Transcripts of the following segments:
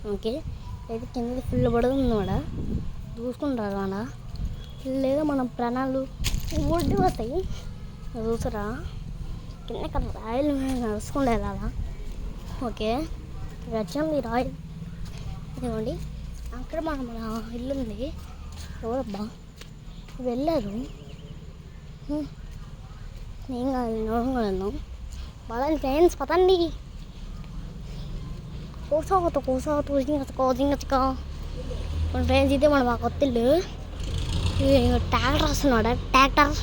okay అయితే కింద full పడుతుంది ఆడ చూసుకుంటారు ఆడ లేదా మన ప్రాణాలు ఒడ్డు వస్తాయి చూసారా కింద రాయలు నడుచుకుంటే వెళ్ళాలా ఓకే వచ్చాము ఈ రాయల్ ఇదిగోండి అక్కడ మన ఇల్లు ఉంది ఎవరబ్బా వెళ్ళారు నేను కాదు నడవగలను బాగా ఫ్రెండ్స్ పతండి కోసా ఫ్రెండ్స్ ఇదే మన మా కొత్త ఇల్లు ట్రాక్టర్ వస్తున్నాడు ట్రాక్టర్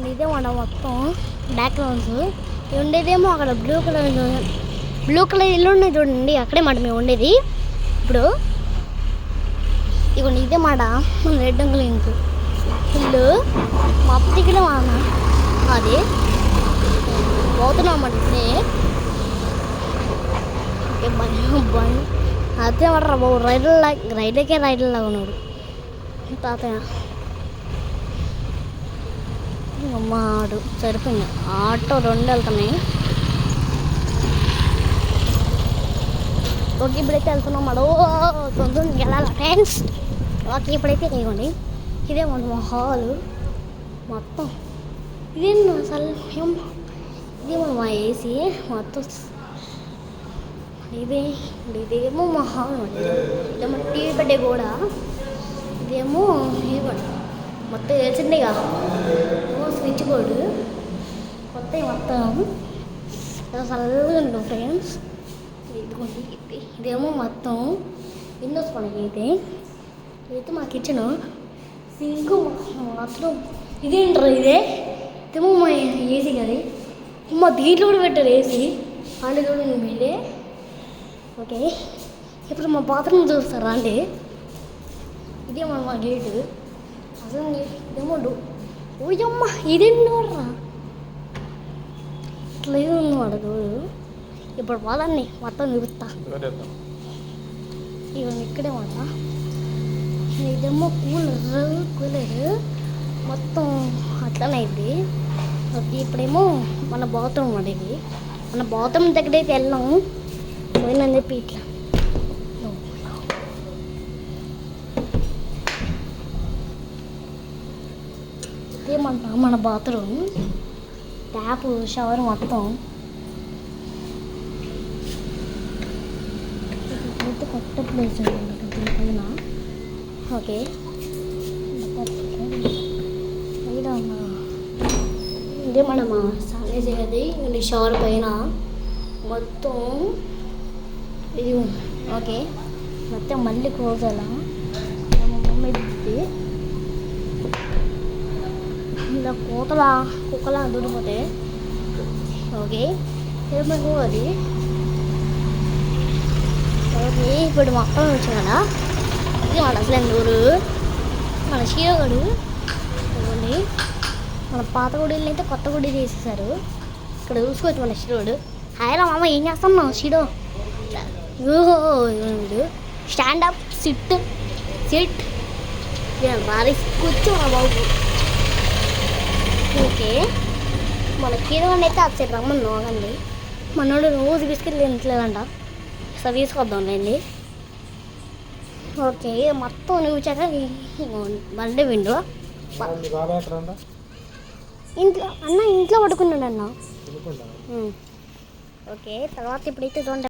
ఇదే మన మొత్తం బ్యాక్గ్రౌండ్స్ ఉండేదేమో అక్కడ బ్లూ కలర్ ఇల్లు ఉన్నాయి చూడండి అక్కడే మాట మేము ఉండేది ఇప్పుడు ఇదిగోండి ఇదే మాట మన రెడ్ అంకుల్ ఇంకు ఇల్లు మా అప్పటికిలో అది పోతున్నాం అంటే అదే మాట బాబు రైడ్లకే ఉన్నాడు తాతయ్య అమ్మాడు సరిపోయింది ఆటో 2 వెళ్తున్నాయి ఓకే ఇప్పుడైతే వెళ్తున్నాం అడో తొందరగా వెళ్ళాలి ఫ్రెండ్స్ ఓకే ఇప్పుడైతే ఇవ్వండి ఇదే మన హాలు మొత్తం ఇదే అసలు ఇదే మన ఏసీ మొత్తం ఇదేమో మా హాల్ ఇదేమో టీవీ పెట్టే కూడా ఇదేమో ఇవ్వండి మొత్తం తెలిసిందే కదా స్విచ్ బోర్డు కొత్త మొత్తం చల్లగా ఉంటుంది ఫ్రెండ్స్ ఇదిగోండి ఇదేమో మొత్తం విండోస్ పని ఇదైతే మా కిచెన్ సింక్ మొత్తం ఇదేంటారు ఇదేమో మా ఏసీ కదా మా దీంట్లో కూడా పెట్టారు ఏసీ అంటే చూడండి మీరే ఓకే ఇప్పుడు మా బాత్రూమ్ చూస్తారా అండి ఇదే మా గేటు అసలు ఇదేమో ఓయమ్మ ఇదేంటరా ఇట్లా ఇది ఉన్నమాట రోజు ఇప్పుడు వాళ్ళని మొత్తం చూపిస్తా ఇవన్నీ ఇక్కడే మాట ఇదేమో కూలర్ మొత్తం అట్లనే అయింది ఓకే ఇప్పుడేమో మన బాత్రూమ్ అనేది మన బాత్రూమ్ దగ్గరైతే వెళ్ళాము పోయిందని చెప్పి ఇట్లా ఇదేమంటా మన బాత్రూమ్ ట్యాప్ షవర్ మొత్తం అయితే కొత్త ప్లేస్ పైన ఓకే ఇదే మన స్నానం చేసేది షవర్ పైన మొత్తం ఇది ఓకే మొత్తం మళ్ళీ క్లోజ్ అలా మా మమ్మీ ఇలా కుక్కలా దూరిపోతే ఓకే ఏమో అది ఓకే ఇప్పుడు మొత్తం వచ్చాం కదా ఇది మన అసలు ఊరు మన షీరోగడు ఇవ్వండి మన పాత గుడిని అయితే కొత్త గుడి చేసేసారు ఇక్కడ చూసుకోవచ్చు మన షీరోడు హాయ్రా మామ ఏం చేస్తున్నావు షీడో వీడు స్టాండప్ సిట్ భారీ కూర్చోరా బాబు ఓకే మన కీరవాడిని అయితే అటు సైడ్ రమ్మని నోగండి మనోడు రోజు బిస్కెట్లు తింటలేదంట సరే తీసుకొద్దాంలేండి ఓకే మొత్తం నువ్వుచాక బండి విండు ఇంట్లో పడుకున్నాడు అన్న ఓకే తర్వాత ఇప్పుడైతే చూడండి